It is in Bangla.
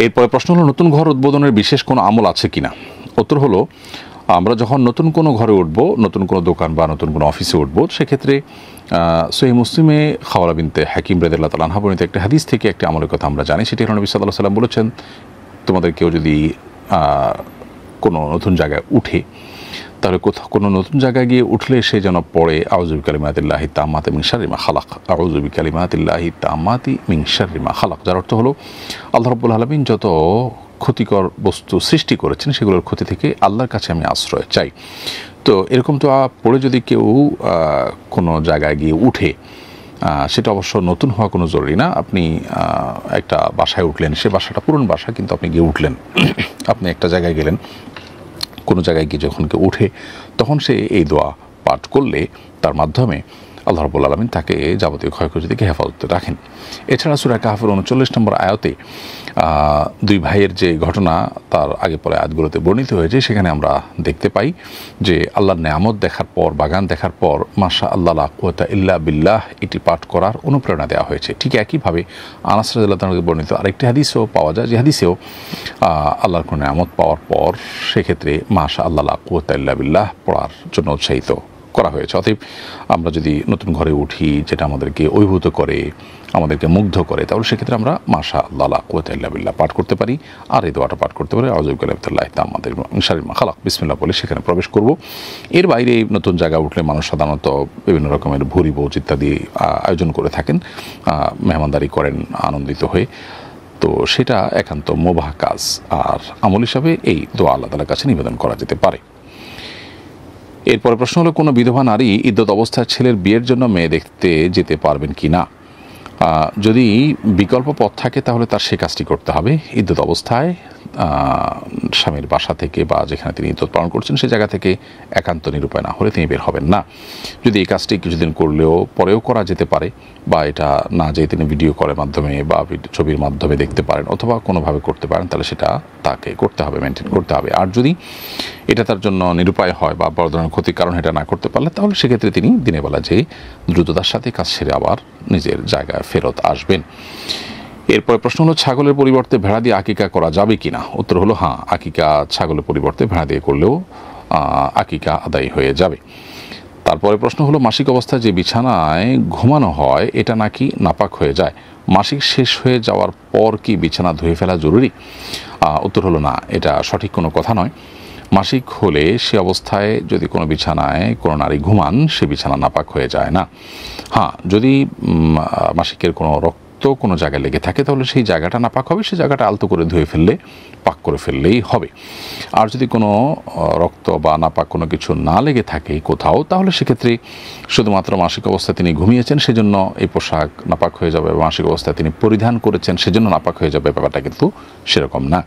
এরপরে প্রশ্ন হলো, নতুন ঘর উদ্বোধনের বিশেষ কোনো আমল আছে কিনা? উত্তর হলো, আমরা যখন নতুন কোনো ঘরে উঠব, নতুন কোনো দোকান বা নতুন কোনো অফিসে উঠব, সেক্ষেত্রে সহিহ মুসলিমে খাওয়ালা বিনতে হাকিম রাদিয়াল্লাহু তাআলা আনহা বর্ণিত একটা হাদিস থেকে একটি আমলের কথা আমরা জানি। সেটি হলো নবী সাল্লাল্লাহু আলাইহি ওয়াসাল্লাম বলেছেন, তোমাদের কেউ যদি কোনো নতুন জায়গায় উঠে, তাহলে কোথাও কোনো নতুন জায়গায় গিয়ে উঠলে সে যেন পড়ে আউযু বিকালিমাতিল্লাহি তাম্মাতি মিন শাররি মা খালাক, আউযু বিকালিমাতিল্লাহি তাম্মাতি মিন শাররি মা খালাক। যার অর্থ হলো, আল্লাহ রাব্বুল আলামিন যত ক্ষতিকর বস্তু সৃষ্টি করেছেন সেগুলোর ক্ষতি থেকে আল্লাহর কাছে আমি আশ্রয় চাই। তো এরকম তো পড়ে যদি কেউ কোনো জায়গায় গিয়ে উঠে, সেটা অবশ্য নতুন হওয়া কোনো জরুরি না। আপনি একটা বাসায় উঠলেন, সে বাসাটা পুরনো বাসা, কিন্তু আপনি গিয়ে উঠলেন, আপনি একটা জায়গায় গেলেন, কোনো জায়গায় গিয়ে যখন কেউ উঠে, তখন সে এই দোয়া পাঠ করলে তার মাধ্যমে আল্লাহ রাব্বুল আলামিন তাকে যাবতীয় ক্ষয়ক্ষতি থেকে হেফাজতে রাখেন। এছাড়া সূরা কাহফের 39 নম্বর আয়াতে দুই ভাইয়ের যে ঘটনা তার আগে পরে আয়াতগুলোতে বর্ণিত হয়েছে, সেখানে আমরা দেখতে পাই যে আল্লাহর নেয়ামত দেখার পর, বাগান দেখার পর মাশা আল্লাহ লা কুওয়াতা ইল্লা বিল্লাহ এটি পাঠ করার অনুপ্রেরণা দেওয়া হয়েছে। ঠিক একইভাবে আনাস রাদিয়াল্লাহু তাআলা বর্ণিত আরেকটি হাদিসও পাওয়া যায়, যে হাদিসেও আল্লাহর কোনো নেয়ামত পাওয়ার পর সেক্ষেত্রে মাশা আল্লাহ লা কুওয়াতা ইল্লা বিল্লাহ পড়ার জন্য উৎসাহিত করা হয়েছে। অতএব আমরা যদি নতুন ঘরে উঠি, যেটা আমাদেরকে অভিভূত করে, আমাদেরকে মুগ্ধ করে, তাহলে সেক্ষেত্রে আমরা মাশা আল্লাহ লা কুওয়াতা ইল্লা বিল্লাহ পাঠ করতে পারি। আর এই দোয়াটা পাঠ করতে পারি, আউযু বিকালিমাতিল্লাহি তাম্মাতি মিন শাররি মা খালাক, বিসমিল্লাহ বলে সেখানে প্রবেশ করব। এর বাইরে নতুন জায়গায় উঠলে মানুষ সাধারণত বিভিন্ন রকমের ভুরি ভোজ ইত্যাদি আয়োজন করে থাকেন, মেহমানদারি করেন আনন্দিত হয়ে। তো সেটা একান্ত মুবাহ কাজ, আর আমল হিসাবে এই দোয়া আল্লাহ তাআলার কাছে নিবেদন করা যেতে পারে। এরপরে প্রশ্ন হলো, কোনো বিধবা নারী ইদ্যত অবস্থায় ছেলের বিয়ের জন্য মেয়ে দেখতে যেতে পারবেন কি না? যদি বিকল্প পথ থাকে তাহলে তার সে কাজটি করতে হবে। ইদ্যত অবস্থায় স্বামীর বাসা থেকে বা যেখানে তিনি ইদ্যত পালন করছেন সে জায়গা থেকে একান্ত নিরুপায় না হলে তিনি বের হবেন না। যদি এই কাজটি কিছুদিন করলেও পরেও করা যেতে পারে, বা এটা না যেয়ে তিনি ভিডিও কলের মাধ্যমে বা ছবির মাধ্যমে দেখতে পারেন অথবা কোনোভাবে করতে পারেন, তাহলে সেটা তাকে করতে হবে, মেনটেন করতে হবে। আর যদি এটা তার জন্য নিরুপায় হয় বা বড় ধরনের ক্ষতির কারণ এটা না করতে পারলে, তাহলে সেক্ষেত্রে তিনি দিনের বেলা যেয়ে দ্রুততার সাথে কাজ সেরে আবার নিজের জায়গায় ফেরত আসবেন। এরপরে প্রশ্ন হলো, ছাগলের পরিবর্তে ভেড়া দিয়ে আকিকা করা যাবে কিনা? উত্তর হলো হ্যাঁ, আকিকা ছাগলের পরিবর্তে ভেড়া দিয়ে করলেও আকিকা আদায় হয়ে যাবে। তারপরে প্রশ্ন হলো, মাসিক অবস্থায় যে বিছানায় ঘুমানো হয় এটা নাকি নাপাক হয়ে যায়, মাসিক শেষ হয়ে যাওয়ার পর কি বিছানা ধুয়ে ফেলা জরুরি? উত্তর হলো না, এটা সঠিক কোনো কথা নয়। মাসিক হলে সে অবস্থায় যদি কোনো বিছানায় কোনো নারী ঘুমান, সে বিছানা নাপাক হয়ে যায় না। হ্যাঁ, যদি মাসিকের কোনো রক্ত কোনো জায়গায় লেগে থাকে তাহলে সেই জায়গাটা নাপাক হবে, সেই জায়গাটা আলতো করে ধুয়ে ফেললে, পাক করে ফেললেই হবে। আর যদি কোনো রক্ত বা নাপাক কোনো কিছু না লেগে থাকে কোথাও, তাহলে সেক্ষেত্রে শুধুমাত্র মাসিক অবস্থায় তিনি ঘুমিয়েছেন সেজন্য এই পোশাক নাপাক হয়ে যাবে, মাসিক অবস্থায় তিনি পরিধান করেছেন সেজন্য নাপাক হয়ে যাবে, ব্যাপারটা কিন্তু সেরকম না।